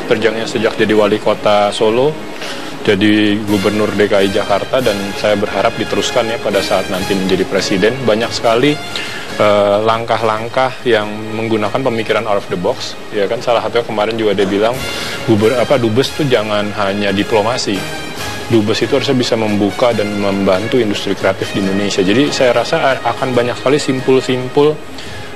terjangnya sejak jadi wali kota Solo, jadi gubernur DKI Jakarta, dan saya berharap diteruskan ya pada saat nanti menjadi presiden. Banyak sekali langkah-langkah yang menggunakan pemikiran out of the box, ya kan. Salah satunya kemarin juga dia bilang Dubes tuh jangan hanya diplomasi, Dubes itu harusnya bisa membuka dan membantu industri kreatif di Indonesia. Jadi saya rasa akan banyak sekali simpul-simpul,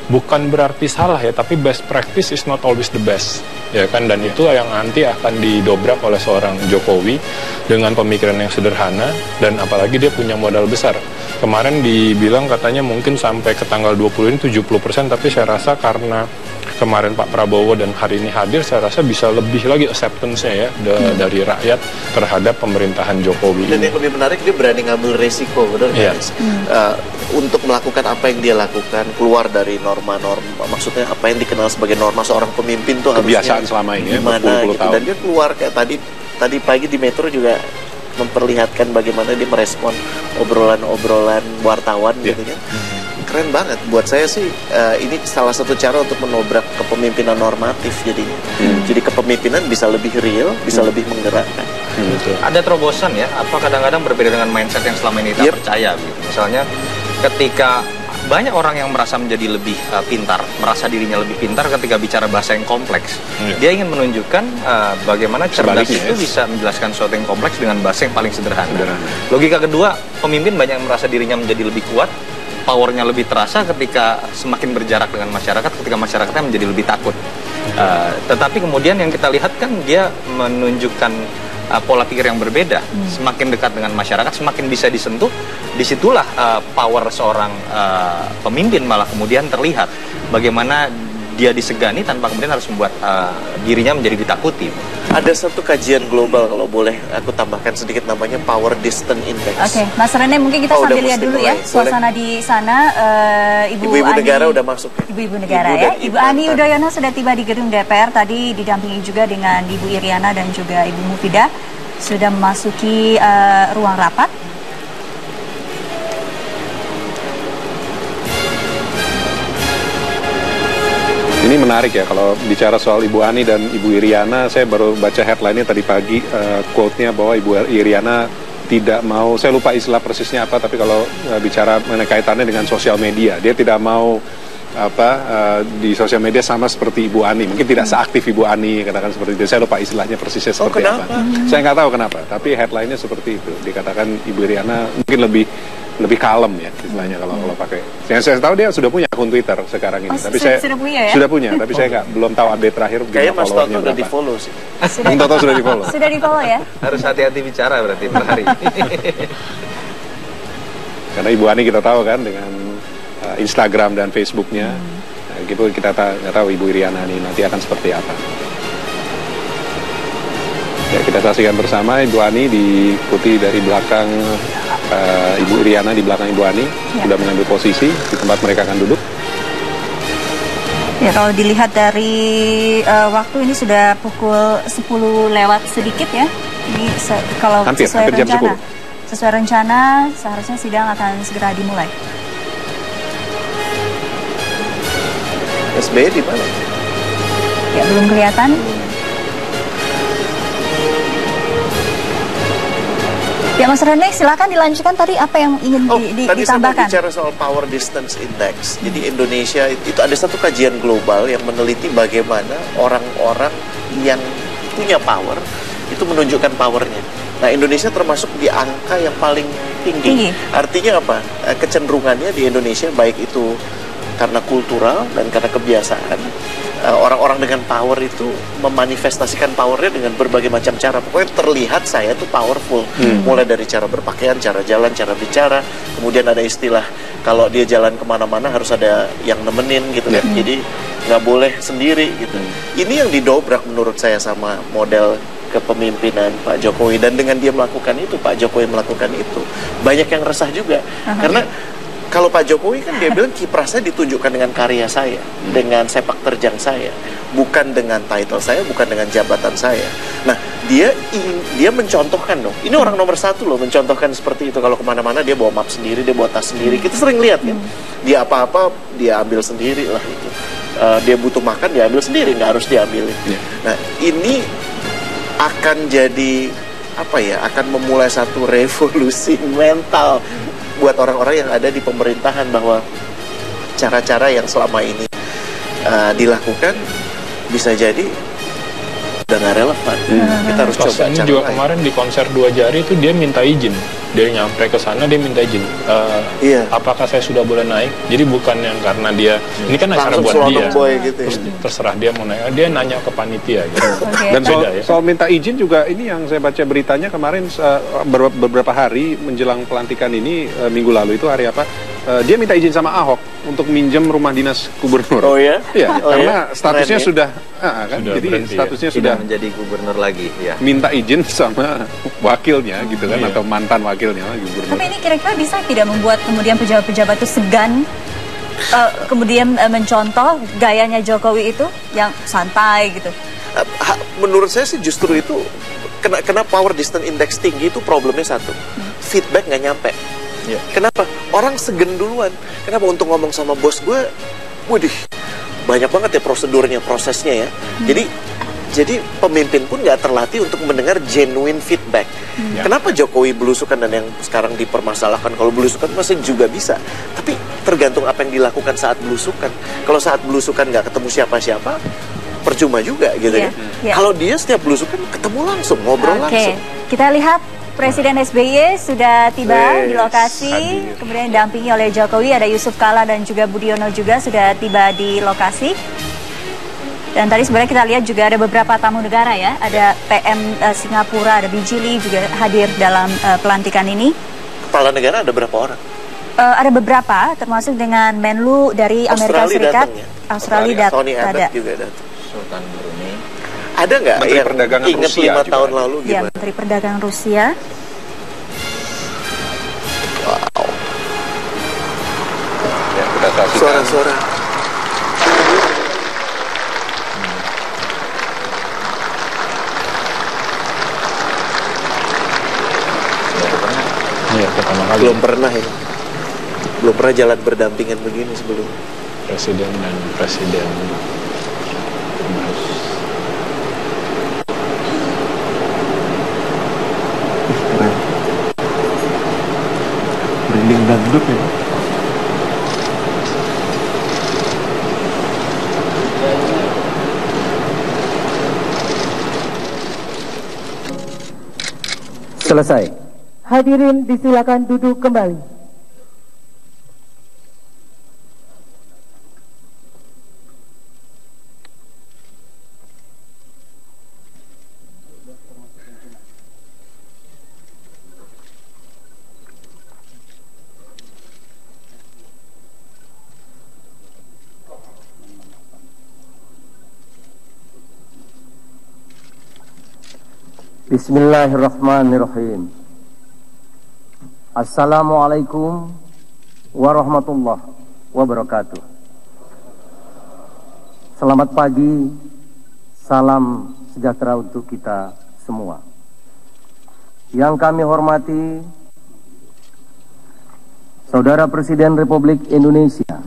bukan berarti salah ya, tapi best practice is not always the best, ya kan. Dan itu yang nanti akan didobrak oleh seorang Jokowi dengan pemikiran yang sederhana, dan apalagi dia punya modal besar. Kemarin dibilang katanya mungkin sampai ke tanggal 20 ini 70%, tapi saya rasa karena kemarin Pak Prabowo dan hari ini hadir, saya rasa bisa lebih lagi acceptance-nya ya dari rakyat terhadap pemerintahan Jokowi. Dan yang lebih menarik, dia berani ngambil resiko, benar ya. Untuk melakukan apa yang dia lakukan, keluar dari norma-norma, maksudnya apa yang dikenal sebagai norma seorang pemimpin tuh kebiasaan selama ini gimana gitu. Dan dia keluar kayak tadi pagi di Metro juga memperlihatkan bagaimana dia merespon obrolan-obrolan wartawan gitu kan. Keren banget. Buat saya sih ini salah satu cara untuk menobrak kepemimpinan normatif jadinya. Jadi kepemimpinan bisa lebih real, bisa lebih menggerakkan. Ada terobosan ya, apa kadang-kadang berbeda dengan mindset yang selama ini kita percaya gitu. Misalnya ketika banyak orang yang merasa menjadi lebih pintar, merasa dirinya lebih pintar ketika bicara bahasa yang kompleks. Dia ingin menunjukkan bagaimana cerdas itu bisa menjelaskan sesuatu yang kompleks dengan bahasa yang paling sederhana. Logika kedua, pemimpin banyak yang merasa dirinya menjadi lebih kuat, powernya lebih terasa ketika semakin berjarak dengan masyarakat, ketika masyarakatnya menjadi lebih takut. Tetapi kemudian yang kita lihat kan dia menunjukkan pola pikir yang berbeda. Semakin dekat dengan masyarakat, semakin bisa disentuh. Disitulah power seorang pemimpin malah kemudian terlihat. Bagaimana dia disegani tanpa kemudian harus membuat dirinya menjadi ditakuti. Ada satu kajian global, kalau boleh aku tambahkan sedikit, namanya Power Distance Index. Oke, Mas Rene, mungkin kita sambil lihat dulu ya suasana di sana. Ibu-ibu negara udah masuk. Ibu-ibu negara ya. Ibu Ani Yudhoyono sudah tiba di gedung DPR, tadi didampingi juga dengan Ibu Iriana dan juga Ibu Mufidah, sudah memasuki ruang rapat. Ini menarik ya, kalau bicara soal Ibu Ani dan Ibu Iriana, saya baru baca headline-nya tadi pagi, quote-nya bahwa Ibu Iriana tidak mau, saya lupa istilah persisnya apa, tapi kalau bicara mengenai kaitannya dengan sosial media, dia tidak mau di sosial media sama seperti Ibu Ani, mungkin tidak seaktif Ibu Ani, katakan seperti itu. Saya lupa istilahnya persisnya seperti apa. Saya nggak tahu kenapa, tapi headline-nya seperti itu. Dikatakan Ibu Iriana mungkin lebih kalem ya istilahnya kalau pakai. Saya tahu dia sudah punya akun Twitter sekarang ini, tapi sudah punya, tapi saya belum tahu update terakhir. Kayaknya Mas Toto udah di follow sih. Mas Toto sudah di follow. Sudah di follow ya. Harus hati-hati bicara berarti per hari. Karena Ibu Ani kita tahu kan dengan Instagram dan Facebooknya, gitu kita nggak tahu Ibu Iriana ini nanti akan seperti apa. Ya, kita saksikan bersama Ibu Ani diikuti dari belakang Ibu Iriana, di belakang Ibu Ani sudah mengambil posisi di tempat mereka akan duduk. Ya, kalau dilihat dari waktu ini sudah pukul 10 lewat sedikit ya. Ini kalau hampir jam 10. Sesuai rencana seharusnya sidang akan segera dimulai. SBY di mana? Ya, belum kelihatan. Ya, Mas Rene, silakan dilanjutkan tadi apa yang ingin ditambahkan. Tadi saya mau bicara soal Power Distance Index. Jadi Indonesia itu ada satu kajian global yang meneliti bagaimana orang-orang yang punya power itu menunjukkan powernya. Nah, Indonesia termasuk di angka yang paling tinggi. Artinya apa? Kecenderungannya di Indonesia, baik itu karena kultural dan karena kebiasaan, orang-orang dengan power itu memanifestasikan powernya dengan berbagai macam cara. Pokoknya terlihat saya tuh powerful. Mulai dari cara berpakaian, cara jalan, cara bicara. Kemudian ada istilah kalau dia jalan kemana-mana harus ada yang nemenin gitu kan. Jadi nggak boleh sendiri gitu. Ini yang didobrak menurut saya sama model kepemimpinan Pak Jokowi. Dan dengan dia melakukan itu, Pak Jokowi melakukan itu, banyak yang resah juga. Karena kalau Pak Jokowi kan dia bilang kiprasnya ditunjukkan dengan karya saya, dengan sepak terjang saya, bukan dengan title saya, bukan dengan jabatan saya. Nah, dia mencontohkan dong. Ini orang nomor satu loh, mencontohkan seperti itu. Kalau kemana-mana dia bawa map sendiri, dia bawa tas sendiri. Kita sering lihat kan, dia apa-apa dia ambil sendiri lah itu. Dia butuh makan dia ambil sendiri, nggak harus diambilin. Nah, ini akan jadi akan memulai satu revolusi mental buat orang-orang yang ada di pemerintahan, bahwa cara-cara yang selama ini dilakukan bisa jadi udah nggak relevan. Kita harus coba ini cara juga lain. kemarin di konser 2 Jari itu dia minta izin. Dia nyampe ke sana, dia minta izin. Iya. Apakah saya sudah boleh naik? Jadi bukan yang karena dia, ini kan acara Langsung buat dia. boy gitu ya. Terus terserah dia mau naik. Dia nanya ke panitia gitu. Oke. Dan Beda ya. soal minta izin juga, ini yang saya baca beritanya kemarin beberapa hari menjelang pelantikan ini, minggu lalu itu hari apa? Dia minta izin sama Ahok untuk minjem rumah dinas gubernur. Oh ya? Iya, Oh karena ya? statusnya Keren ya? sudah, kan? Sudah Jadi berhenti, statusnya Tidak sudah menjadi gubernur lagi, ya. minta izin sama wakilnya gitu kan, Iya. atau mantan wakilnya gubernur. Tapi ini kira-kira bisa tidak membuat kemudian pejabat-pejabat itu segan kemudian mencontoh gayanya Jokowi itu yang santai gitu? Menurut saya sih justru itu kena power distance index tinggi itu problemnya satu, feedback nggak nyampe. Iya. Kenapa? Orang segen duluan. Kenapa? Untuk ngomong sama bos gue, waduh, banyak banget ya prosedurnya, prosesnya ya. Jadi pemimpin pun nggak terlatih untuk mendengar genuine feedback. Ya. Kenapa Jokowi belusukan dan yang sekarang dipermasalahkan? Kalau belusukan masih juga bisa, tapi tergantung apa yang dilakukan saat belusukan. Kalau saat belusukan nggak ketemu siapa-siapa, percuma juga gitu Iya, ya. iya. Kalau dia setiap belusukan ketemu langsung, ngobrol Oke, langsung. kita lihat Presiden SBY sudah tiba di Yes, lokasi, hadir. kemudian didampingi oleh Jokowi, ada Yusuf Kala dan juga Budiono juga sudah tiba di lokasi. Dan tadi sebenarnya kita lihat juga ada beberapa tamu negara ya, ada PM Singapura, ada BJ Lee juga hadir dalam pelantikan ini. Kepala negara ada berapa orang? Ada beberapa, termasuk dengan Menlu dari Amerika Australia Serikat, datang ya? Australia Tony ada. Abbott juga datang. Sultan Brunei. Ada nggak Menteri yang Perdagangan ingat Rusia 5 juga tahun ada. lalu Ya, gimana? Menteri Perdagangan Rusia. Ya, kita saksikan. Suara-suara. Iya, pertama kali Belum pernah ya. Belum pernah jalan berdampingan begini sebelum. presiden dan presiden. Merinding dangdut ya. Selesai. Hadirin disilakan duduk kembali. Bismillahirrahmanirrahim. Assalamualaikum warahmatullahi wabarakatuh. Selamat pagi, salam sejahtera untuk kita semua. Yang kami hormati Saudara Presiden Republik Indonesia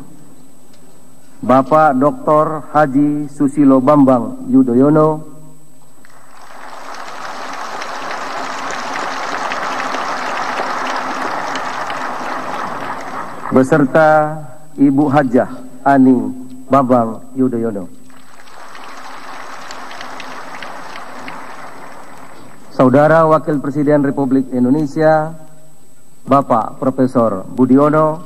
Bapak Dr. Haji Susilo Bambang Yudhoyono, beserta Ibu Hajah Ani Bambang Yudhoyono. Saudara Wakil Presiden Republik Indonesia Bapak Profesor Budiono,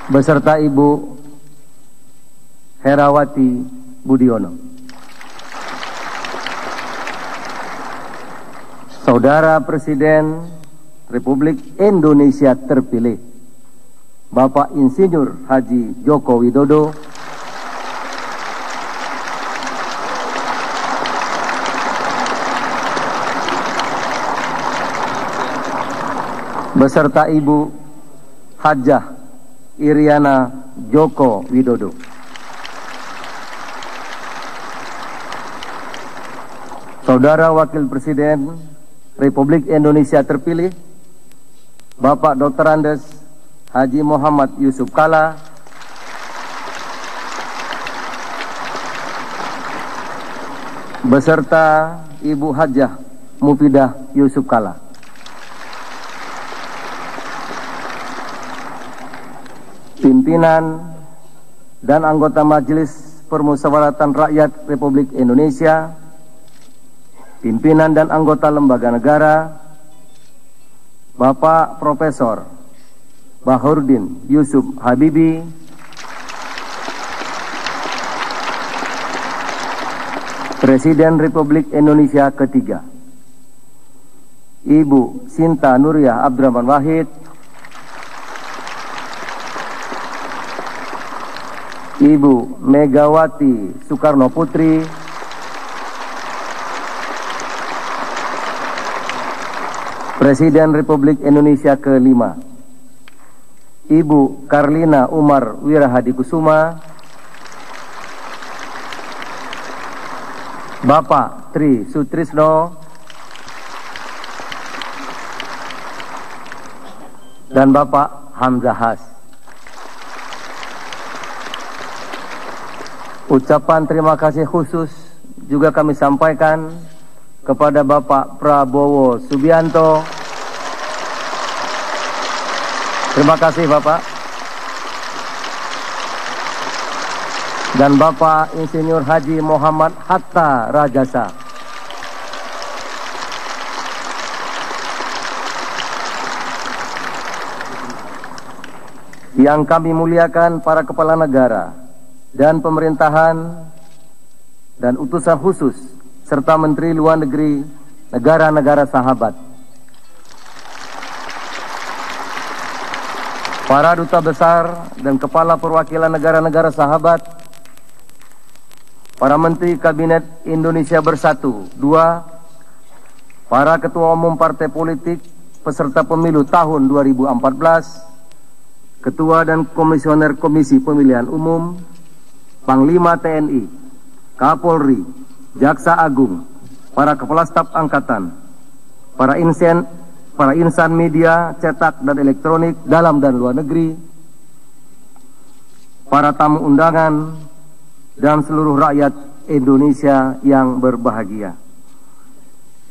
beserta Ibu Herawati Budiono. Saudara Presiden Republik Indonesia terpilih Bapak Insinyur Haji Joko Widodo, beserta Ibu Hajah Iriana Joko Widodo. Saudara Wakil Presiden Republik Indonesia terpilih Bapak Dr. Andes Haji Muhammad Yusuf Kalla, beserta Ibu Hajah Mufidah Yusuf Kalla. Pimpinan dan anggota Majelis Permusyawaratan Rakyat Republik Indonesia, pimpinan dan anggota lembaga negara, Bapak Profesor Bahurdin Yusuf Habibie, Presiden Republik Indonesia ketiga, Ibu Sinta Nuriyah Abdurrahman Wahid, Ibu Megawati Soekarno Putri, Presiden Republik Indonesia kelima, Ibu Karlina Umar Wirahadikusuma, Bapak Tri Sutrisno, dan Bapak Hamzah Has. Ucapan terima kasih khusus juga kami sampaikan kepada Bapak Prabowo Subianto. Terima kasih Bapak. Dan Bapak Insinyur Haji Muhammad Hatta Rajasa. Yang kami muliakan para kepala negara dan pemerintahan dan utusan khusus serta Menteri Luar Negeri negara-negara sahabat, para duta besar dan kepala perwakilan negara-negara sahabat, para Menteri Kabinet Indonesia Bersatu 2, para Ketua Umum Partai Politik peserta pemilu tahun 2014, Ketua dan Komisioner Komisi Pemilihan Umum, Panglima TNI, Kapolri, Jaksa Agung, para Kepala Staf Angkatan, para insan media cetak dan elektronik dalam dan luar negeri, para tamu undangan, dan seluruh rakyat Indonesia yang berbahagia.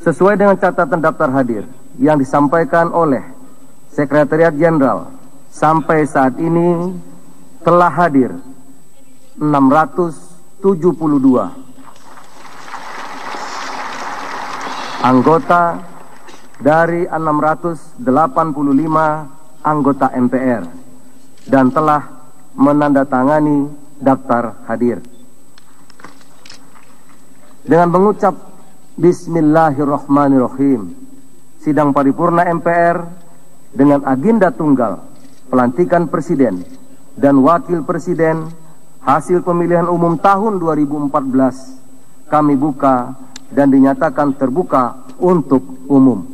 Sesuai dengan catatan daftar hadir yang disampaikan oleh Sekretariat Jenderal, sampai saat ini telah hadir 672 anggota dari 685 anggota MPR dan telah menandatangani daftar hadir. Dengan mengucap Bismillahirrahmanirrahim, sidang paripurna MPR dengan agenda tunggal pelantikan Presiden dan Wakil Presiden hasil pemilihan umum tahun 2014 kami buka dan dinyatakan terbuka untuk umum.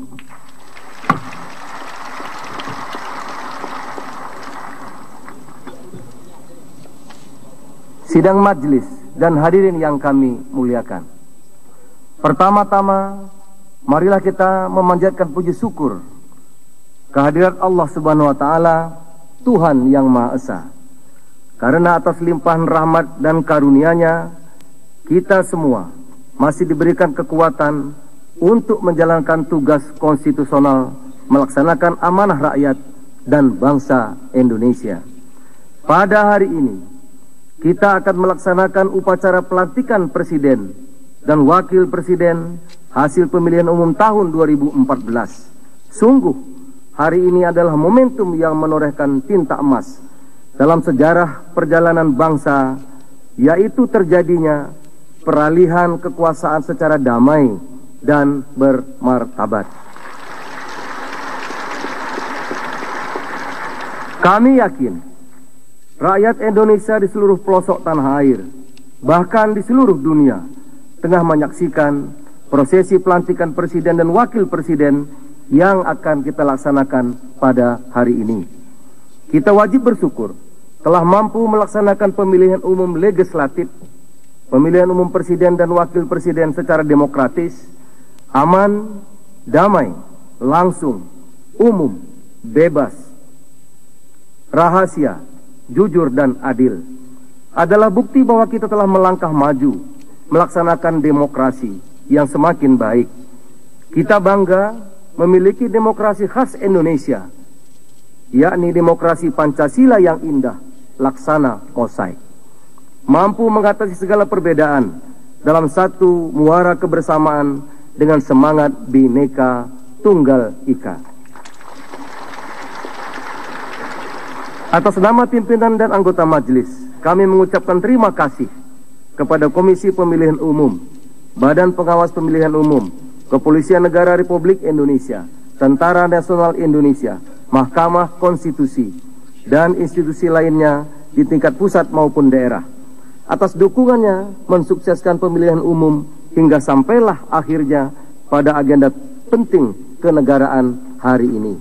Sidang majelis dan hadirin yang kami muliakan. Pertama-tama, marilah kita memanjatkan puji syukur kehadirat Allah Subhanahu wa taala, Tuhan yang Maha Esa. Karena atas limpahan rahmat dan karunia-Nya, kita semua masih diberikan kekuatan untuk menjalankan tugas konstitusional, melaksanakan amanah rakyat dan bangsa Indonesia. Pada hari ini, kita akan melaksanakan upacara pelantikan Presiden dan Wakil Presiden hasil pemilihan umum tahun 2014. Sungguh, hari ini adalah momentum yang menorehkan tinta emas dalam sejarah perjalanan bangsa, yaitu terjadinya peralihan kekuasaan secara damai dan bermartabat. Kami yakin rakyat Indonesia di seluruh pelosok tanah air, bahkan di seluruh dunia, tengah menyaksikan prosesi pelantikan Presiden dan Wakil Presiden yang akan kita laksanakan pada hari ini. Kita wajib bersyukur telah mampu melaksanakan pemilihan umum legislatif, pemilihan umum Presiden dan Wakil Presiden secara demokratis, aman, damai, langsung, umum, bebas, rahasia, jujur dan adil. Adalah bukti bahwa kita telah melangkah maju melaksanakan demokrasi yang semakin baik. Kita bangga memiliki demokrasi khas Indonesia, yakni demokrasi Pancasila yang indah, laksana mosaik. Mampu mengatasi segala perbedaan dalam satu muara kebersamaan dengan semangat Bhinneka Tunggal Ika. Atas nama pimpinan dan anggota majelis, kami mengucapkan terima kasih kepada Komisi Pemilihan Umum, Badan Pengawas Pemilihan Umum, Kepolisian Negara Republik Indonesia, Tentara Nasional Indonesia, Mahkamah Konstitusi, dan institusi lainnya di tingkat pusat maupun daerah atas dukungannya mensukseskan pemilihan umum hingga sampailah akhirnya pada agenda penting kenegaraan hari ini.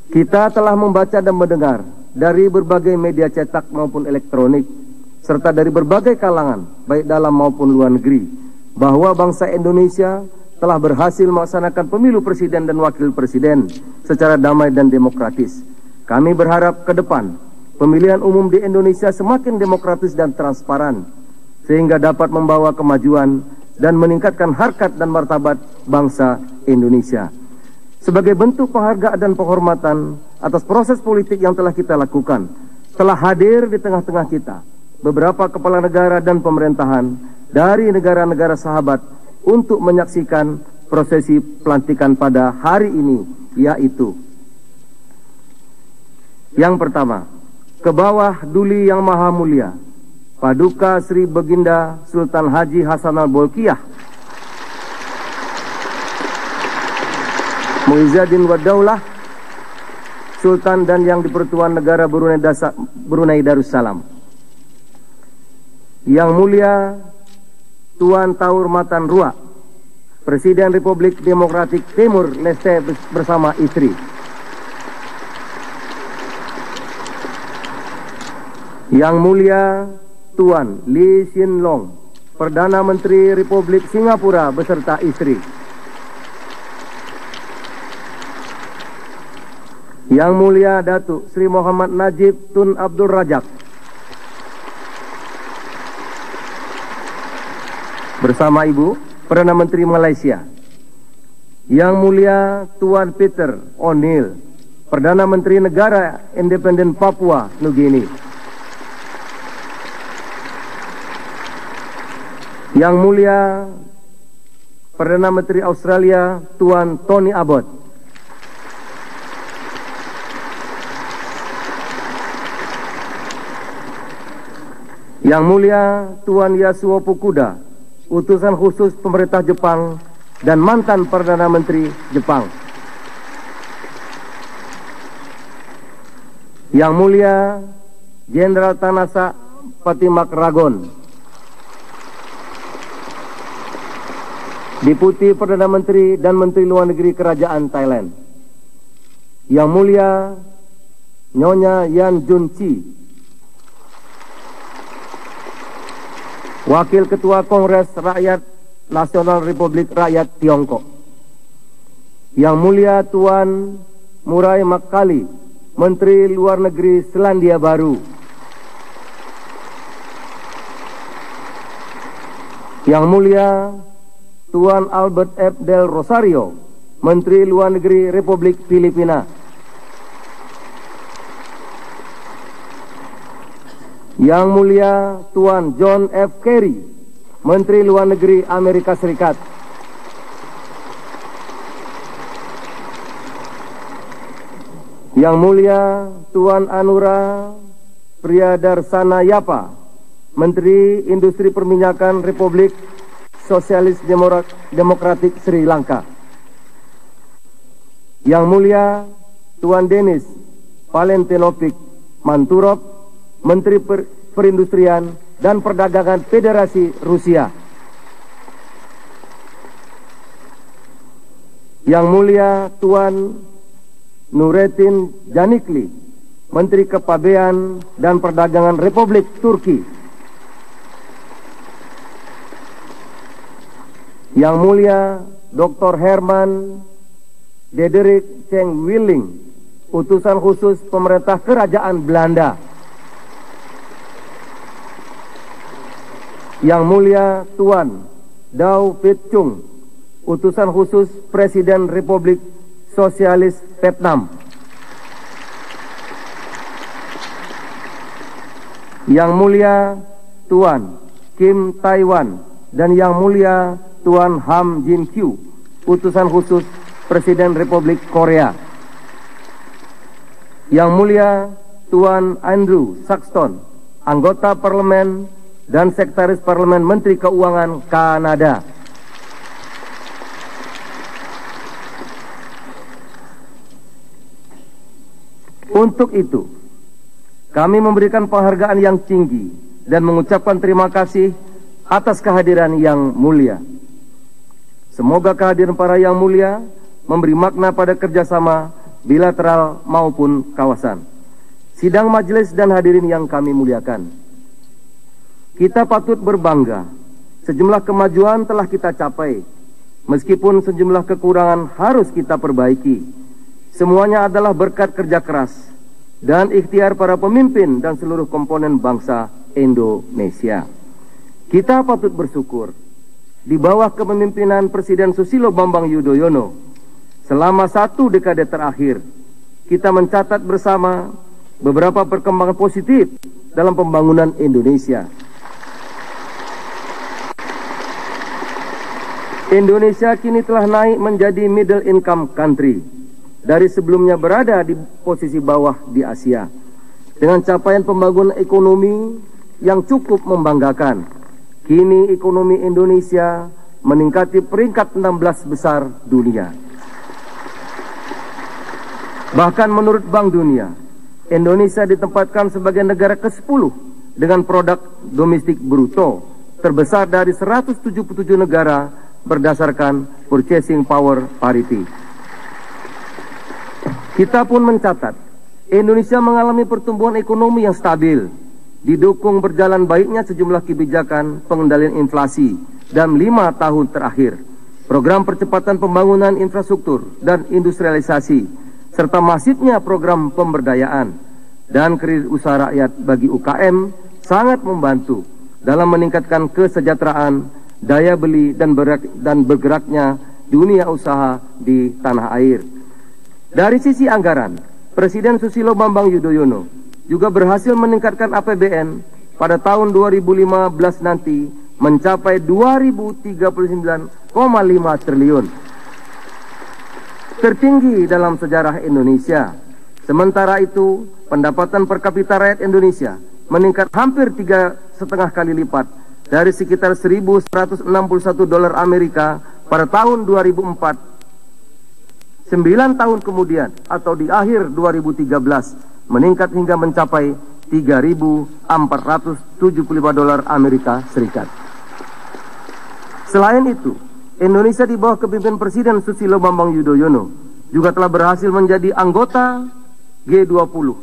Kita telah membaca dan mendengar dari berbagai media cetak maupun elektronik, serta dari berbagai kalangan, baik dalam maupun luar negeri, bahwa bangsa Indonesia telah berhasil melaksanakan pemilu presiden dan wakil presiden secara damai dan demokratis. Kami berharap ke depan, pemilihan umum di Indonesia semakin demokratis dan transparan, sehingga dapat membawa kemajuan dan meningkatkan harkat dan martabat bangsa Indonesia. Sebagai bentuk penghargaan dan penghormatan atas proses politik yang telah kita lakukan, telah hadir di tengah-tengah kita beberapa kepala negara dan pemerintahan dari negara-negara sahabat untuk menyaksikan prosesi pelantikan pada hari ini, yaitu yang pertama, ke bawah Duli Yang Maha Mulia Paduka Sri Baginda Sultan Haji Hasanal Bolkiah Muizzaddin Wadaulah Sultan dan Yang Dipertuan Negara Brunei Darussalam. Yang Mulia Tuan Taur Matan Ruak, Presiden Republik Demokratik Timur Leste bersama istri. Yang Mulia Tuan Lee Hsien Loong, Perdana Menteri Republik Singapura beserta istri. Yang Mulia Datuk Sri Muhammad Najib Tun Abdul Razak bersama Ibu, Perdana Menteri Malaysia. Yang Mulia Tuan Peter O'Neill, Perdana Menteri Negara Independen Papua Nugini. Yang Mulia Perdana Menteri Australia Tuan Tony Abbott. Yang Mulia Tuan Yasuo Fukuda, Utusan Khusus Pemerintah Jepang dan mantan Perdana Menteri Jepang. Yang Mulia Jenderal Tanasa Patimak Ragon, Deputi Perdana Menteri dan Menteri Luar Negeri Kerajaan Thailand. Yang Mulia Nyonya Yan Jun Chi, Wakil Ketua Kongres Rakyat Nasional Republik Rakyat Tiongkok. Yang Mulia Tuan Murai Makkali, Menteri Luar Negeri Selandia Baru. Yang Mulia Tuan Albert F. Del Rosario, Menteri Luar Negeri Republik Filipina. Yang Mulia Tuan John F. Kerry, Menteri Luar Negeri Amerika Serikat. Yang Mulia Tuan Anura Priyadarsana Yapa, Menteri Industri Perminyakan Republik Sosialis Demokratik Sri Lanka. Yang Mulia Tuan Denis Valentinovic Manturov, Menteri Perindustrian dan Perdagangan Federasi Rusia. Yang Mulia Tuan Nurettin Canikli, Menteri Kepabean dan Perdagangan Republik Turki. Yang Mulia Dr. Herman Dederik Cheng Willing, Utusan Khusus Pemerintah Kerajaan Belanda. Yang Mulia Tuan Dau Viet Chung, Utusan Khusus Presiden Republik Sosialis Vietnam. Yang Mulia Tuan Kim Taiwan dan Yang Mulia Tuan Ham Jin Kyu, Utusan Khusus Presiden Republik Korea. Yang Mulia Tuan Andrew Saxton, Anggota Parlemen dan Sekretaris Parlemen Menteri Keuangan Kanada. Untuk itu, kami memberikan penghargaan yang tinggi dan mengucapkan terima kasih atas kehadiran yang mulia. Semoga kehadiran para yang mulia memberi makna pada kerjasama bilateral maupun kawasan. Sidang majelis dan hadirin yang kami muliakan, kita patut berbangga sejumlah kemajuan telah kita capai, meskipun sejumlah kekurangan harus kita perbaiki. Semuanya adalah berkat kerja keras dan ikhtiar para pemimpin dan seluruh komponen bangsa Indonesia. Kita patut bersyukur di bawah kepemimpinan Presiden Susilo Bambang Yudhoyono selama 1 dekade terakhir, kita mencatat bersama beberapa perkembangan positif dalam pembangunan Indonesia. Indonesia kini telah naik menjadi middle income country dari sebelumnya berada di posisi bawah di Asia, dengan capaian pembangunan ekonomi yang cukup membanggakan. Kini ekonomi Indonesia meningkati peringkat 16 besar dunia. Bahkan menurut Bank Dunia, Indonesia ditempatkan sebagai negara ke-10 dengan produk domestik bruto terbesar dari 177 negara berdasarkan purchasing power parity. Kita pun mencatat, Indonesia mengalami pertumbuhan ekonomi yang stabil, didukung berjalan baiknya sejumlah kebijakan pengendalian inflasi dalam 5 tahun terakhir, program percepatan pembangunan infrastruktur dan industrialisasi, serta masifnya program pemberdayaan dan kredit usaha rakyat bagi UKM sangat membantu dalam meningkatkan kesejahteraan, daya beli dan bergeraknya dunia usaha di tanah air. Dari sisi anggaran, Presiden Susilo Bambang Yudhoyono juga berhasil meningkatkan APBN pada tahun 2015 nanti mencapai 2.039,5 triliun. Tertinggi dalam sejarah Indonesia. Sementara itu, pendapatan per kapita rakyat Indonesia meningkat hampir 3,5 kali lipat dari sekitar 1.161 dolar Amerika pada tahun 2004. 9 tahun kemudian atau di akhir 2013 meningkat hingga mencapai 3.475 dolar Amerika Serikat. Selain itu, Indonesia di bawah kepemimpinan Presiden Susilo Bambang Yudhoyono juga telah berhasil menjadi anggota G20.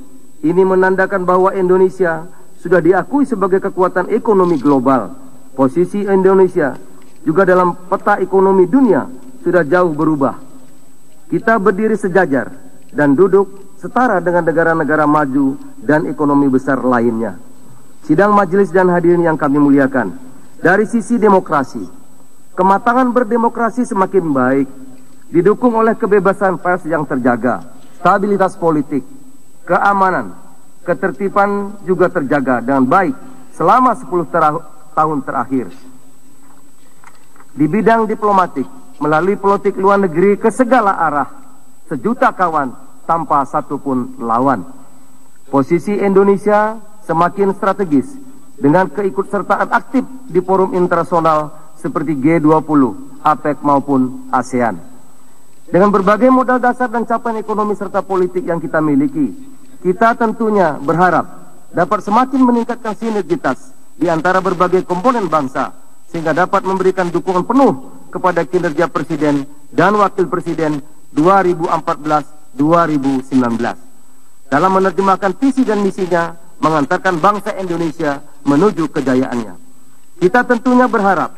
Ini menandakan bahwa Indonesia sudah diakui sebagai kekuatan ekonomi global. Posisi Indonesia juga dalam peta ekonomi dunia sudah jauh berubah. Kita berdiri sejajar dan duduk setara dengan negara-negara maju dan ekonomi besar lainnya. Sidang majelis dan hadirin yang kami muliakan, dari sisi demokrasi, kematangan berdemokrasi semakin baik, didukung oleh kebebasan pers yang terjaga, stabilitas politik, keamanan, ketertiban juga terjaga dengan baik selama 10 tahun terakhir. Di bidang diplomatik, melalui politik luar negeri ke segala arah, sejuta kawan tanpa satupun lawan. Posisi Indonesia semakin strategis dengan keikutsertaan aktif di forum internasional seperti G20, APEC maupun ASEAN. Dengan berbagai modal dasar dan capaian ekonomi serta politik yang kita miliki, kita tentunya berharap dapat semakin meningkatkan sinergitas di antara berbagai komponen bangsa, sehingga dapat memberikan dukungan penuh kepada kinerja Presiden dan Wakil Presiden 2014-2019 dalam menerjemahkan visi dan misinya mengantarkan bangsa Indonesia menuju kejayaannya. Kita tentunya berharap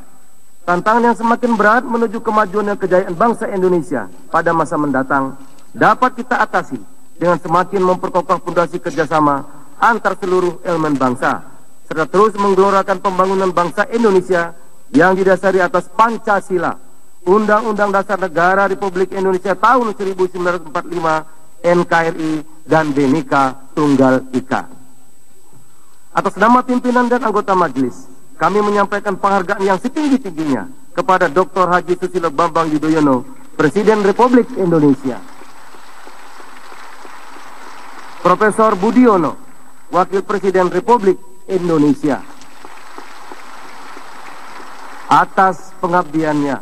tantangan yang semakin berat menuju kemajuan dan kejayaan bangsa Indonesia pada masa mendatang dapat kita atasi dengan semakin memperkokoh fondasi kerjasama antar seluruh elemen bangsa, serta terus menggelorakan pembangunan bangsa Indonesia yang didasari atas Pancasila, Undang-Undang Dasar Negara Republik Indonesia tahun 1945, NKRI, dan Bhinneka Tunggal Ika. Atas nama pimpinan dan anggota majelis, kami menyampaikan penghargaan yang setinggi-tingginya kepada Dr. Haji Susilo Bambang Yudhoyono, Presiden Republik Indonesia. Profesor Budiono, Wakil Presiden Republik Indonesia, atas pengabdiannya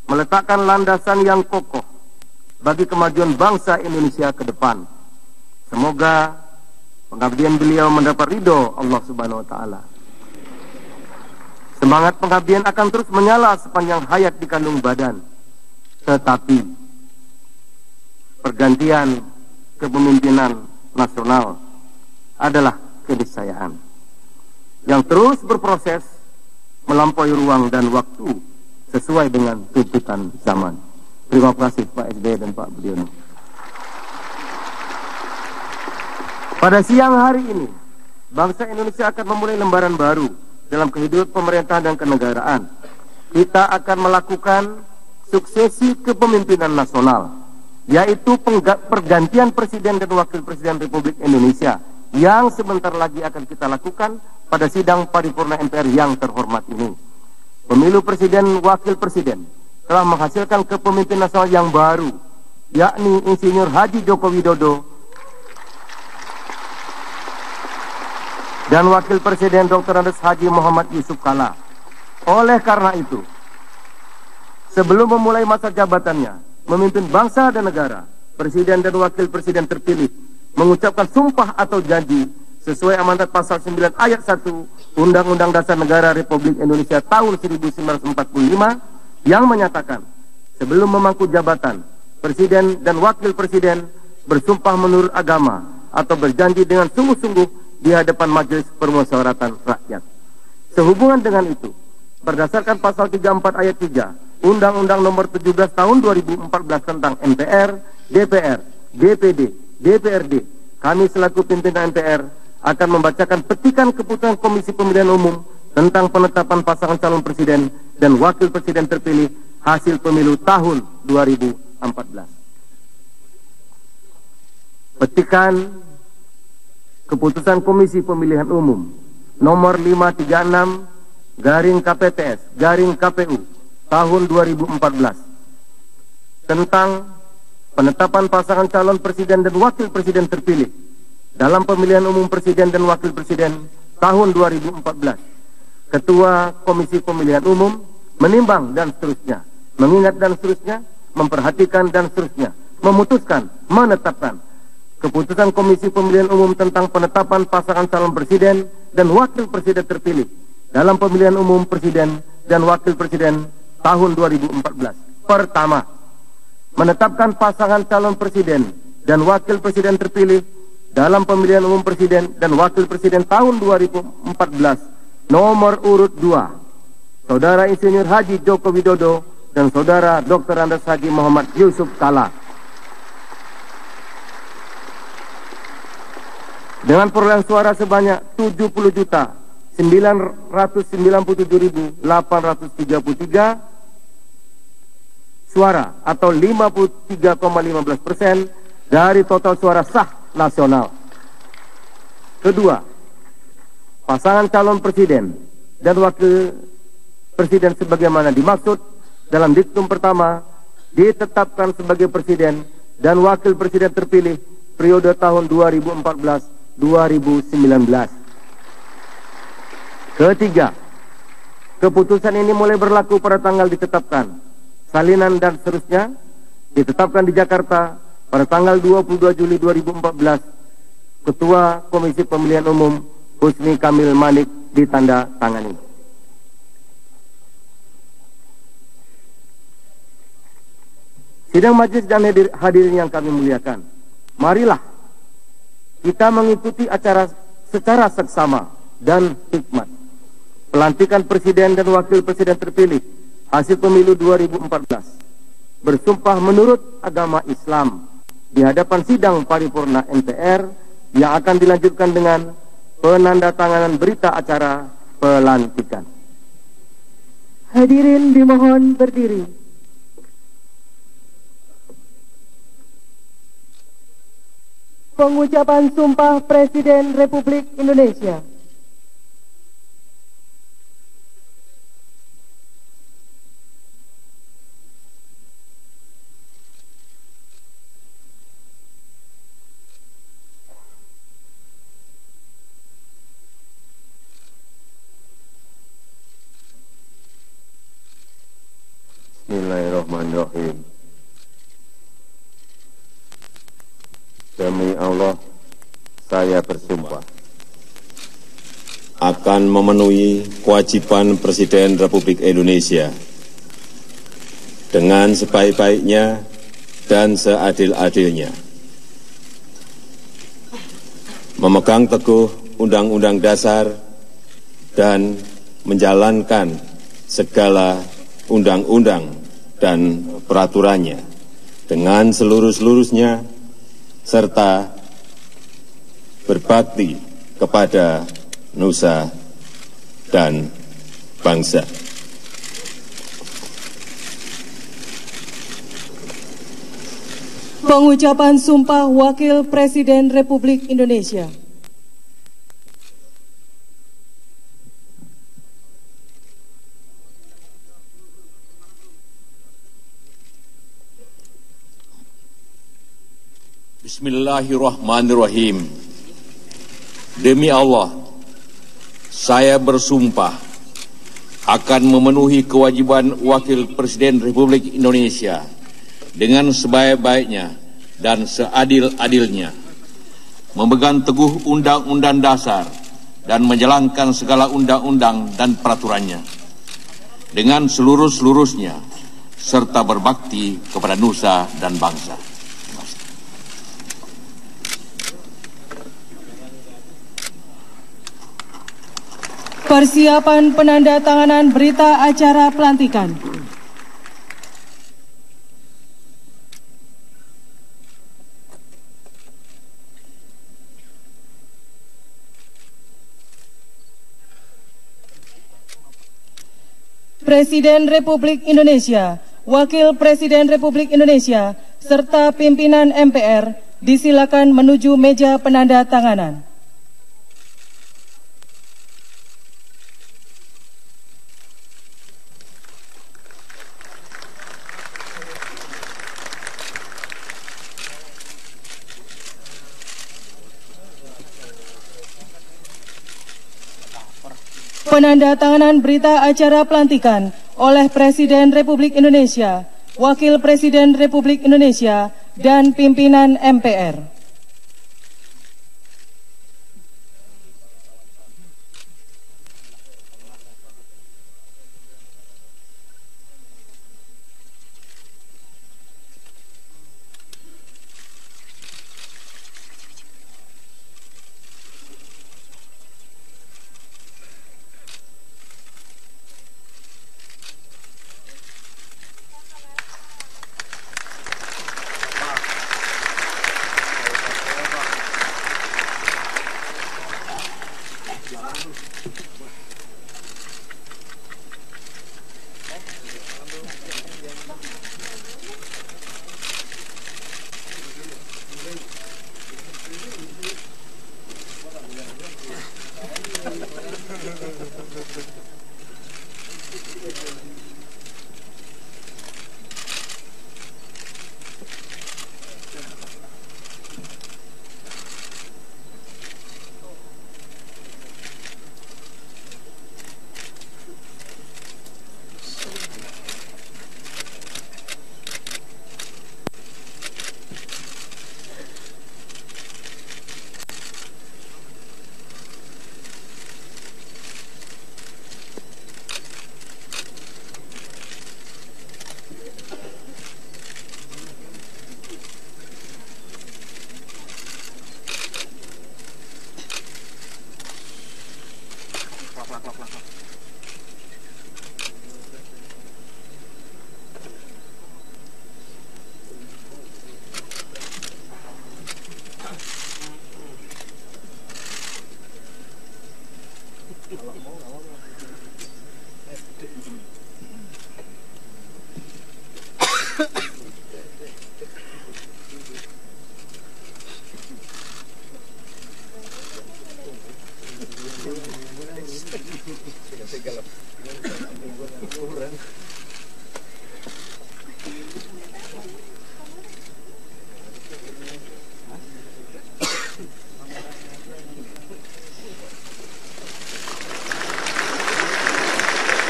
meletakkan landasan yang kokoh bagi kemajuan bangsa Indonesia ke depan. Semoga pengabdian beliau mendapat ridho Allah Subhanahu wa Ta'ala. Semangat pengabdian akan terus menyala sepanjang hayat di kandung badan. Tetapi pergantian kepemimpinan nasional adalah keniscayaan yang terus berproses melampaui ruang dan waktu sesuai dengan tuntutan zaman. Terima kasih Pak SBY dan Pak Budiono. Pada siang hari ini, bangsa Indonesia akan memulai lembaran baru dalam kehidupan pemerintahan dan kenegaraan. Kita akan melakukan suksesi kepemimpinan nasional, yaitu pergantian Presiden dan Wakil Presiden Republik Indonesia yang sebentar lagi akan kita lakukan pada sidang paripurna MPR yang terhormat ini. Pemilu Presiden Wakil Presiden telah menghasilkan kepemimpinan nasional yang baru, yakni Insinyur Haji Joko Widodo dan Wakil Presiden Dr. Andes Haji Muhammad Yusuf Kalla. Oleh karena itu, sebelum memulai masa jabatannya memimpin bangsa dan negara, Presiden dan Wakil Presiden terpilih mengucapkan sumpah atau janji sesuai amanat pasal 9 ayat 1 Undang-Undang Dasar Negara Republik Indonesia tahun 1945 yang menyatakan sebelum memangku jabatan, Presiden dan Wakil Presiden bersumpah menurut agama atau berjanji dengan sungguh-sungguh di hadapan Majelis Permusyawaratan Rakyat. Sehubungan dengan itu, berdasarkan pasal 34 ayat 3 Undang-Undang Nomor 17 Tahun 2014 tentang MPR, DPR, DPD, DPRD, kami selaku pimpinan MPR akan membacakan petikan keputusan Komisi Pemilihan Umum tentang penetapan pasangan calon presiden dan wakil presiden terpilih hasil pemilu tahun 2014. Petikan keputusan Komisi Pemilihan Umum nomor 536/KPTS/KPU tahun 2014 tentang penetapan pasangan calon presiden dan wakil presiden terpilih dalam pemilihan umum presiden dan wakil presiden tahun 2014. Ketua Komisi Pemilihan Umum menimbang dan seterusnya, mengingat dan seterusnya, memperhatikan dan seterusnya, memutuskan, menetapkan keputusan Komisi Pemilihan Umum tentang penetapan pasangan calon presiden dan wakil presiden terpilih dalam pemilihan umum presiden dan wakil presiden tahun 2014. Pertama, menetapkan pasangan calon presiden dan wakil presiden terpilih dalam pemilihan umum presiden dan wakil presiden tahun 2014 nomor urut 2 Saudara Insinyur Haji Joko Widodo dan Saudara Dr. Andes Haji Muhammad Yusuf Kalla dengan perolehan suara sebanyak 70.997.833 suara atau 53,15% dari total suara sah nasional. Kedua, pasangan calon presiden dan wakil presiden sebagaimana dimaksud dalam diktum pertama ditetapkan sebagai presiden dan wakil presiden terpilih periode tahun 2014-2019. Ketiga, keputusan ini mulai berlaku pada tanggal ditetapkan. Salinan dan seterusnya ditetapkan di Jakarta pada tanggal 22 Juli 2014. Ketua Komisi Pemilihan Umum Husni Kamil Manik ditanda tangani. Sidang majelis dan hadirin yang kami muliakan, marilah kita mengikuti acara secara seksama dan hikmat. Pelantikan Presiden dan Wakil Presiden terpilih hasil pemilu 2014 bersumpah menurut agama Islam di hadapan sidang paripurna MPR yang akan dilanjutkan dengan penandatanganan berita acara pelantikan. Hadirin dimohon berdiri. Pengucapan Sumpah Presiden Republik Indonesia. Bismillahirrahmanirrahim. Demi Allah, saya bersumpah akan memenuhi kewajiban Presiden Republik Indonesia dengan sebaik-baiknya dan seadil-adilnya, memegang teguh Undang-Undang Dasar dan menjalankan segala undang-undang dan peraturannya dengan seluruh-seluruhnya, serta berbakti kepada nusa dan bangsa. Pengucapan Sumpah Wakil Presiden Republik Indonesia. Bismillahirrahmanirrahim. Demi Allah, saya bersumpah akan memenuhi kewajiban Wakil Presiden Republik Indonesia dengan sebaik-baiknya dan seadil-adilnya, memegang teguh Undang-Undang Dasar dan menjalankan segala undang-undang dan peraturannya dengan seluruh-seluruhnya, serta berbakti kepada nusa dan bangsa. Persiapan penandatanganan berita acara pelantikan. Presiden Republik Indonesia, Wakil Presiden Republik Indonesia, serta pimpinan MPR disilakan menuju meja penandatanganan. Penandatanganan berita acara pelantikan oleh Presiden Republik Indonesia, Wakil Presiden Republik Indonesia, dan pimpinan MPR.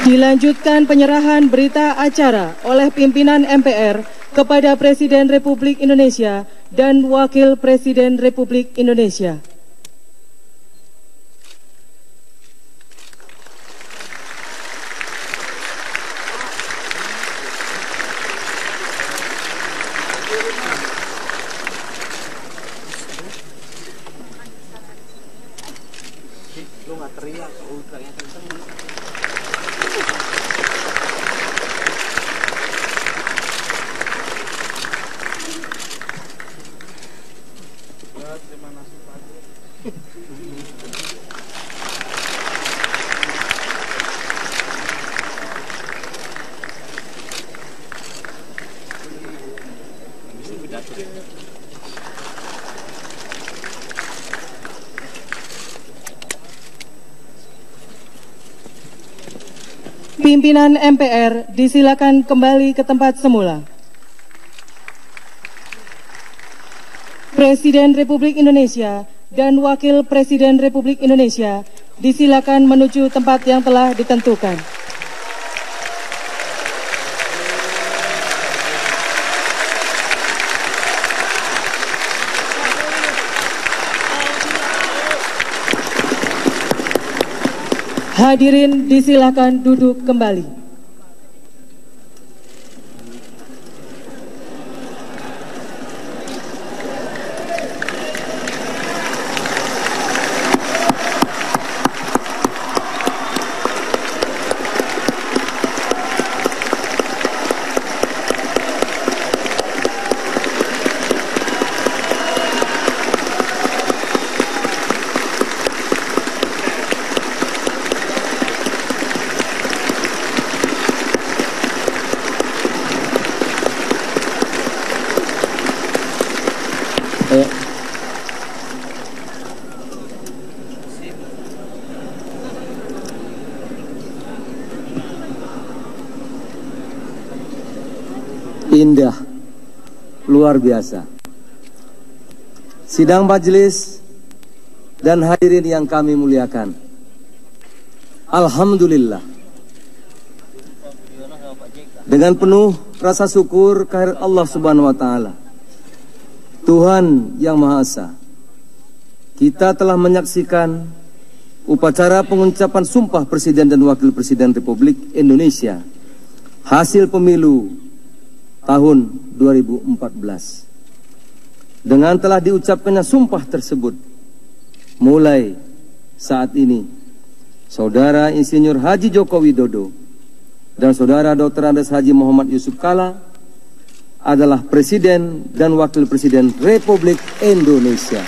Dilanjutkan penyerahan berita acara oleh pimpinan MPR kepada Presiden Republik Indonesia dan Wakil Presiden Republik Indonesia. Pimpinan MPR disilakan kembali ke tempat semula. Presiden Republik Indonesia dan Wakil Presiden Republik Indonesia disilakan menuju tempat yang telah ditentukan. Hadirin disilakan duduk kembali. Indah, luar biasa. Sidang majelis dan hadirin yang kami muliakan. Alhamdulillah. Dengan penuh rasa syukur kehadirat Allah Subhanahu wa taala, Tuhan yang Maha Esa, kita telah menyaksikan upacara pengucapan sumpah Presiden dan Wakil Presiden Republik Indonesia hasil pemilu tahun 2014. Dengan telah diucapkannya sumpah tersebut, mulai saat ini Saudara Insinyur Haji Joko Widodo dan Saudara Dr. Andes Haji Muhammad Yusuf Kalla adalah Presiden dan Wakil Presiden Republik Indonesia.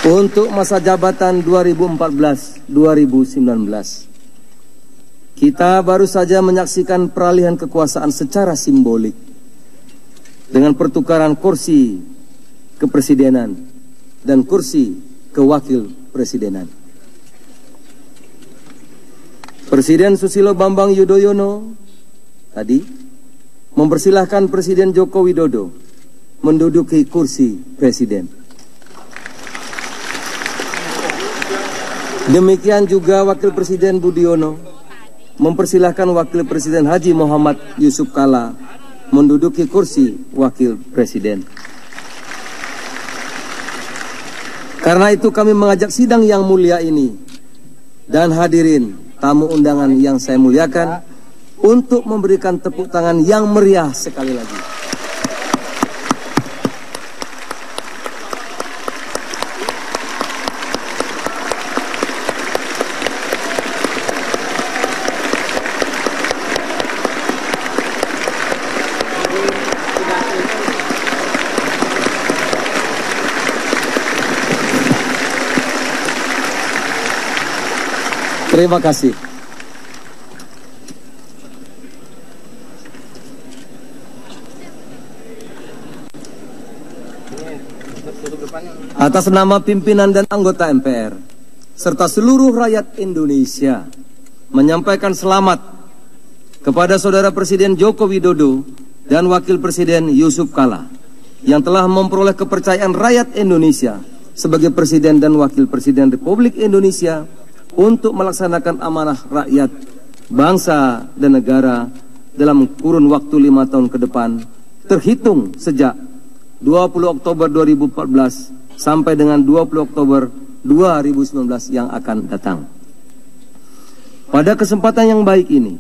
Untuk masa jabatan 2014-2019. Kita baru saja menyaksikan peralihan kekuasaan secara simbolik dengan pertukaran kursi kepresidenan dan kursi kewakil presidenan. Presiden Susilo Bambang Yudhoyono tadi mempersilahkan Presiden Joko Widodo menduduki kursi presiden. Demikian juga Wakil Presiden Budiono mempersilahkan Wakil Presiden Haji Muhammad Yusuf Kalla menduduki kursi Wakil Presiden. Karena itu kami mengajak sidang yang mulia ini dan hadirin tamu undangan yang saya muliakan untuk memberikan tepuk tangan yang meriah sekali lagi. Terima kasih. Atas nama pimpinan dan anggota MPR serta seluruh rakyat Indonesia menyampaikan selamat kepada Saudara Presiden Joko Widodo dan Wakil Presiden Yusuf Kala yang telah memperoleh kepercayaan rakyat Indonesia sebagai Presiden dan Wakil Presiden Republik Indonesia untuk melaksanakan amanah rakyat, bangsa dan negara dalam kurun waktu 5 tahun ke depan terhitung sejak 20 Oktober 2014 sampai dengan 20 Oktober 2019 yang akan datang. Pada kesempatan yang baik ini,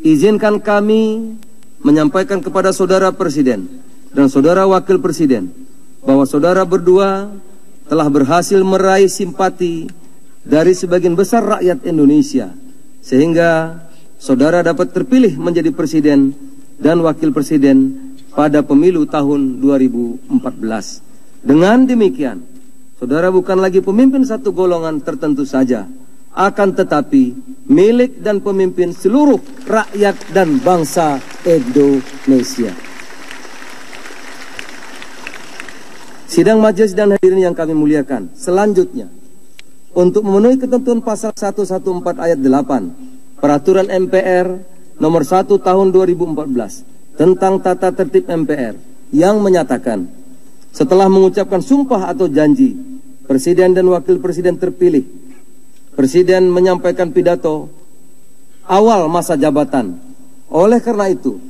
izinkan kami menyampaikan kepada Saudara Presiden dan Saudara Wakil Presiden bahwa saudara berdua telah berhasil meraih simpati dari sebagian besar rakyat Indonesia sehingga saudara dapat terpilih menjadi Presiden dan Wakil Presiden pada pemilu tahun 2014. Dengan demikian, saudara bukan lagi pemimpin satu golongan tertentu saja, akan tetapi milik dan pemimpin seluruh rakyat dan bangsa Indonesia. Sidang majelis dan hadirin yang kami muliakan, selanjutnya untuk memenuhi ketentuan pasal 114 ayat 8 Peraturan MPR nomor 1 tahun 2014 tentang tata tertib MPR yang menyatakan setelah mengucapkan sumpah atau janji Presiden dan Wakil Presiden terpilih, Presiden menyampaikan pidato awal masa jabatan. Oleh karena itu,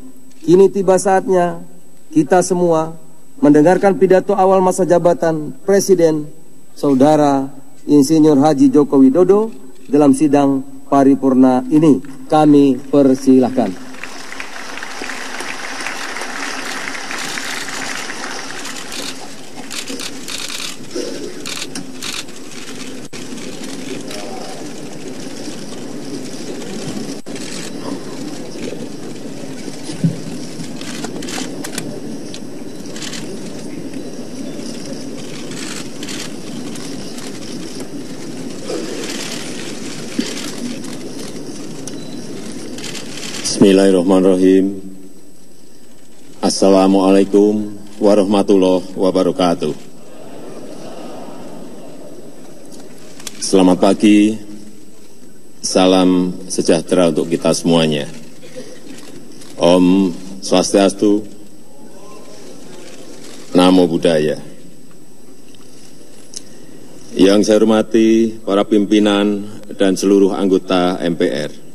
kini tiba saatnya kita semua mendengarkan pidato awal masa jabatan Presiden Saudara Insinyur Haji Joko Widodo dalam sidang paripurna ini. Kami persilahkan. Bismillahirrahmanirrahim. Assalamualaikum warahmatullahi wabarakatuh. Selamat pagi, salam sejahtera untuk kita semuanya. Om Swastiastu, Namo Buddhaya. Yang saya hormati para pimpinan dan seluruh anggota MPR.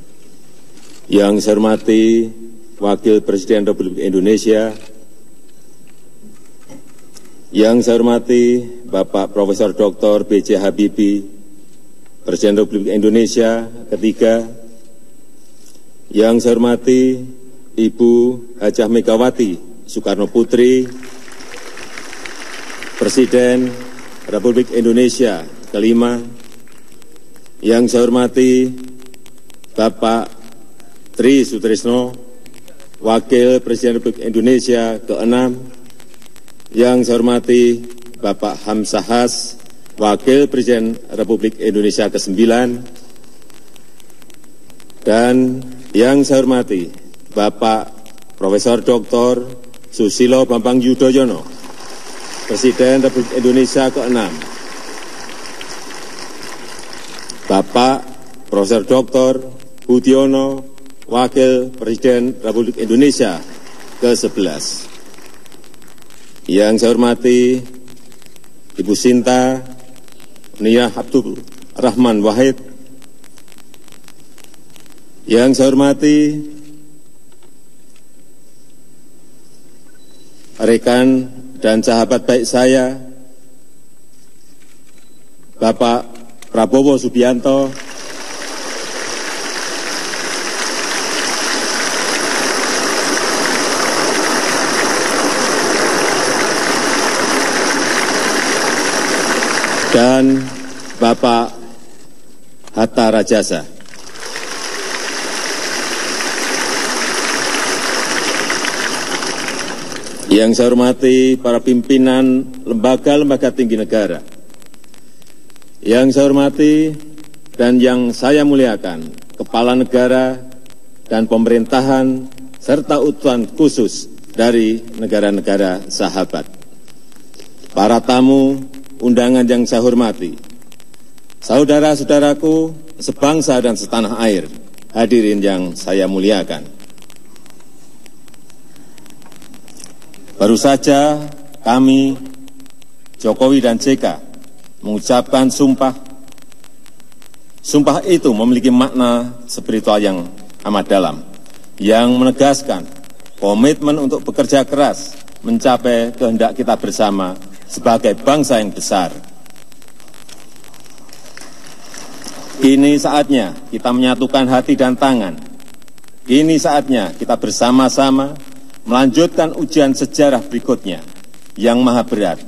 Yang saya hormati Wakil Presiden Republik Indonesia, yang saya hormati Bapak Profesor Dr. B.J. Habibie, Presiden Republik Indonesia ketiga, yang saya hormati Ibu Hajah Megawati Soekarno Putri, Presiden Republik Indonesia kelima, yang saya hormati Bapak Tri Sutrisno, Wakil Presiden Republik Indonesia ke-6, yang saya hormati Bapak Hamzahas, Wakil Presiden Republik Indonesia ke-9, dan yang saya hormati Bapak Profesor Dr. Susilo Bambang Yudhoyono, Presiden Republik Indonesia ke-6, Bapak Profesor Dr. Budiono, Wakil Presiden Republik Indonesia ke-11. Yang saya hormati Ibu Sinta Niyah Abdul Rahman Wahid. Yang saya hormati rekan dan sahabat baik saya, Bapak Prabowo Subianto, dan Bapak Hatta Rajasa. Yang saya hormati para pimpinan lembaga-lembaga tinggi negara. Yang saya hormati dan yang saya muliakan, Kepala Negara dan pemerintahan, serta utusan khusus dari negara-negara sahabat. Para tamu undangan yang saya hormati, saudara-saudaraku sebangsa dan setanah air, hadirin yang saya muliakan. Baru saja kami, Jokowi dan JK, mengucapkan sumpah. Sumpah itu memiliki makna spiritual yang amat dalam, yang menegaskan komitmen untuk bekerja keras mencapai kehendak kita bersama sebagai bangsa yang besar. Kini saatnya kita menyatukan hati dan tangan. Kini saatnya kita bersama-sama melanjutkan ujian sejarah berikutnya yang maha berat,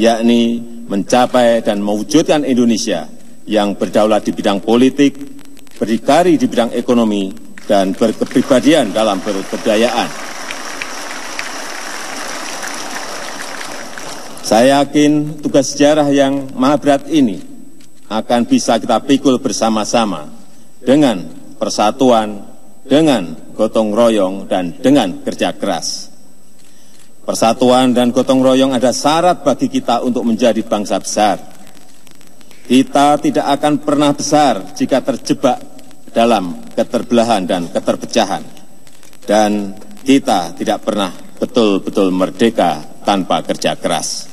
yakni mencapai dan mewujudkan Indonesia yang berdaulat di bidang politik, berdikari di bidang ekonomi, dan berkepribadian dalam berbudayaan. Saya yakin tugas sejarah yang maha berat ini akan bisa kita pikul bersama-sama dengan persatuan, dengan gotong royong, dan dengan kerja keras. Persatuan dan gotong royong ada syarat bagi kita untuk menjadi bangsa besar. Kita tidak akan pernah besar jika terjebak dalam keterbelahan dan keterpecahan. Dan kita tidak pernah betul-betul merdeka tanpa kerja keras.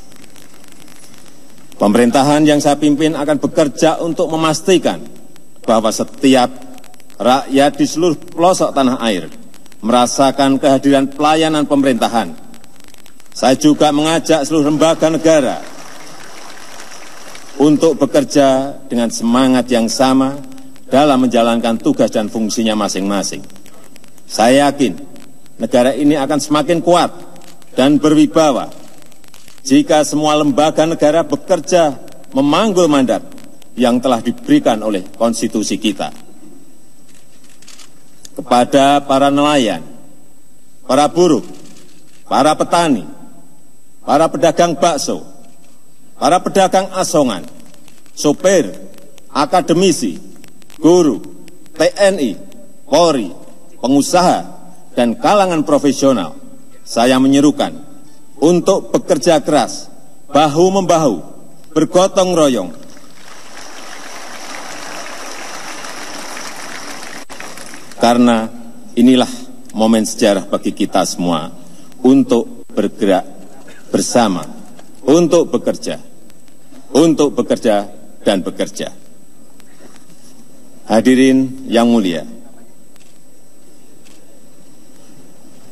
Pemerintahan yang saya pimpin akan bekerja untuk memastikan bahwa setiap rakyat di seluruh pelosok tanah air merasakan kehadiran pelayanan pemerintahan. Saya juga mengajak seluruh lembaga negara untuk bekerja dengan semangat yang sama dalam menjalankan tugas dan fungsinya masing-masing. Saya yakin negara ini akan semakin kuat dan berwibawa jika semua lembaga negara bekerja memanggul mandat yang telah diberikan oleh konstitusi kita. Kepada para nelayan, para buruh, para petani, para pedagang bakso, para pedagang asongan, sopir, akademisi, guru, TNI, Polri, pengusaha, dan kalangan profesional, saya menyerukan untuk bekerja keras, bahu-membahu, bergotong royong, karena inilah momen sejarah bagi kita semua untuk bergerak bersama, untuk bekerja dan bekerja. Hadirin yang mulia,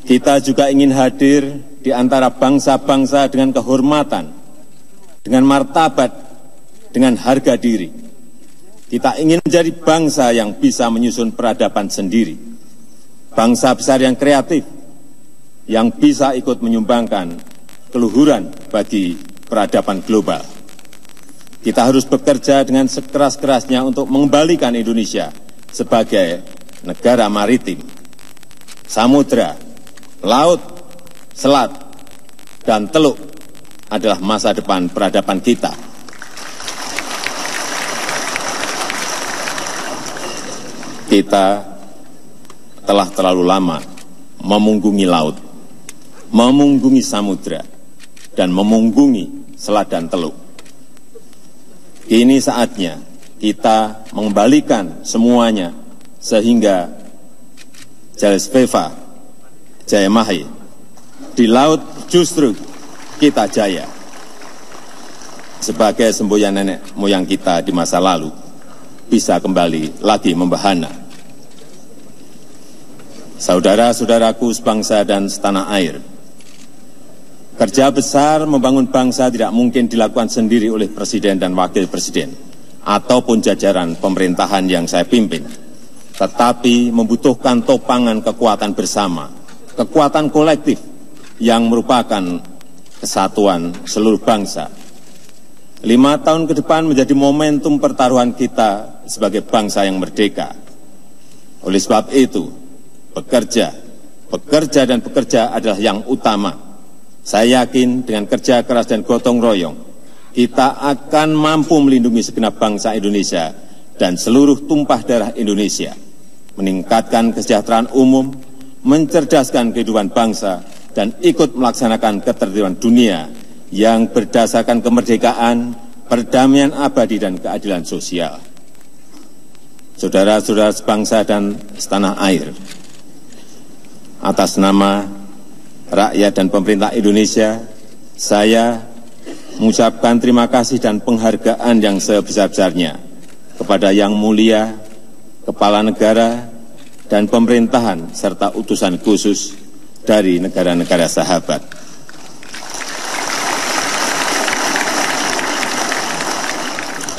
kita juga ingin hadir di antara bangsa-bangsa dengan kehormatan, dengan martabat, dengan harga diri. Kita ingin menjadi bangsa yang bisa menyusun peradaban sendiri, bangsa besar yang kreatif, yang bisa ikut menyumbangkan keluhuran bagi peradaban global. Kita harus bekerja dengan sekeras-kerasnya untuk mengembalikan Indonesia sebagai negara maritim. Samudra, laut, selat, dan teluk adalah masa depan peradaban kita. Kita telah terlalu lama memunggungi laut, memunggungi samudra, dan memunggungi selat dan teluk. Kini saatnya kita mengembalikan semuanya sehingga Jalsveva, Jayamahe, di laut justru kita jaya. Sebagai semboyan nenek moyang kita di masa lalu bisa kembali lagi membahana. Saudara-saudaraku sebangsa dan setanah air, kerja besar membangun bangsa tidak mungkin dilakukan sendiri oleh Presiden dan Wakil Presiden ataupun jajaran pemerintahan yang saya pimpin, tetapi membutuhkan topangan kekuatan bersama, kekuatan kolektif yang merupakan kesatuan seluruh bangsa. 5 tahun ke depan menjadi momentum pertaruhan kita sebagai bangsa yang merdeka. Oleh sebab itu, bekerja adalah yang utama. Saya yakin dengan kerja keras dan gotong royong, kita akan mampu melindungi segenap bangsa Indonesia dan seluruh tumpah darah Indonesia, meningkatkan kesejahteraan umum, mencerdaskan kehidupan bangsa, dan ikut melaksanakan ketertiban dunia yang berdasarkan kemerdekaan, perdamaian abadi, dan keadilan sosial. Saudara-saudara sebangsa dan setanah air, atas nama rakyat dan pemerintah Indonesia, saya mengucapkan terima kasih dan penghargaan yang sebesar-besarnya kepada Yang Mulia Kepala Negara dan pemerintahan serta utusan khusus dari negara-negara sahabat.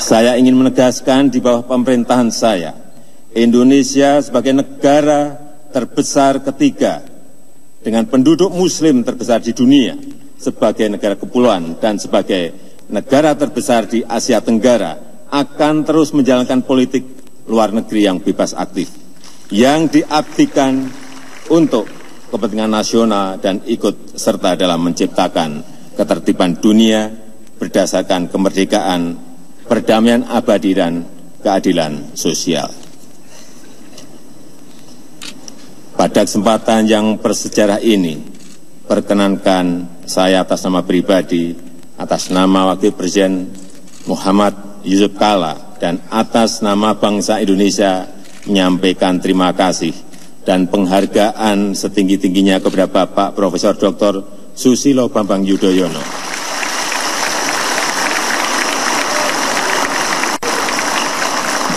Saya ingin menegaskan di bawah pemerintahan saya, Indonesia sebagai negara terbesar ketiga dengan penduduk muslim terbesar di dunia, sebagai negara kepulauan dan sebagai negara terbesar di Asia Tenggara akan terus menjalankan politik luar negeri yang bebas aktif, yang diabdikan untuk kepentingan nasional dan ikut serta dalam menciptakan ketertiban dunia berdasarkan kemerdekaan, perdamaian abadi, dan keadilan sosial. Pada kesempatan yang bersejarah ini, perkenankan saya atas nama pribadi, atas nama Wakil Presiden Muhammad Yusuf Kalla, dan atas nama bangsa Indonesia menyampaikan terima kasih dan penghargaan setinggi-tingginya kepada Bapak Profesor Dr. Susilo Bambang Yudhoyono,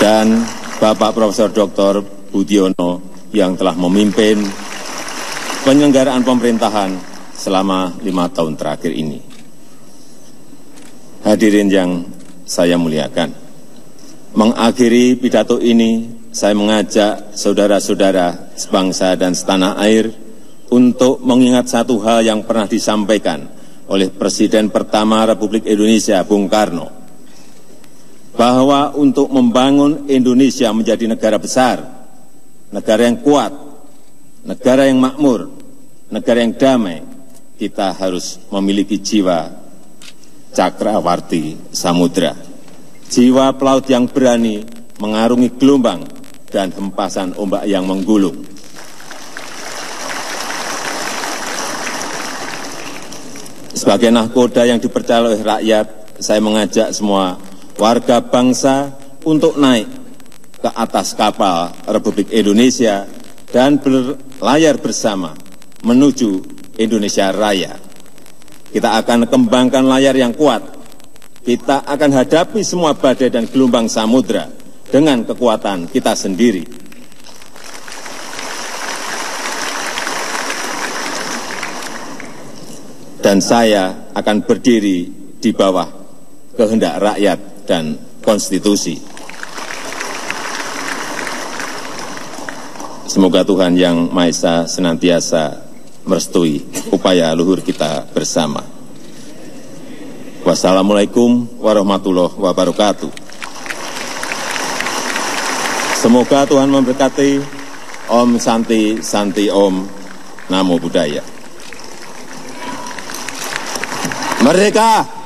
dan Bapak Profesor Dr. Budiono yang telah memimpin penyelenggaraan pemerintahan selama 5 tahun terakhir ini. Hadirin yang saya muliakan, mengakhiri pidato ini, saya mengajak saudara-saudara sebangsa dan setanah air untuk mengingat satu hal yang pernah disampaikan oleh Presiden pertama Republik Indonesia, Bung Karno, bahwa untuk membangun Indonesia menjadi negara besar, negara yang kuat, negara yang makmur, negara yang damai, kita harus memiliki jiwa cakrawarti samudra, jiwa pelaut yang berani mengarungi gelombang dan hempasan ombak yang menggulung. Sebagai nahkoda yang dipercaya oleh rakyat, saya mengajak semua warga bangsa untuk naik ke atas kapal Republik Indonesia dan berlayar bersama menuju Indonesia Raya. Kita akan kembangkan layar yang kuat. Kita akan hadapi semua badai dan gelombang samudra dengan kekuatan kita sendiri. Dan saya akan berdiri di bawah kehendak rakyat dan konstitusi. Semoga Tuhan Yang Maha Esa senantiasa merestui upaya luhur kita bersama. Wassalamualaikum warahmatullahi wabarakatuh. Semoga Tuhan memberkati. Om Santi Santi Om. Namo Buddhaya. Merdeka!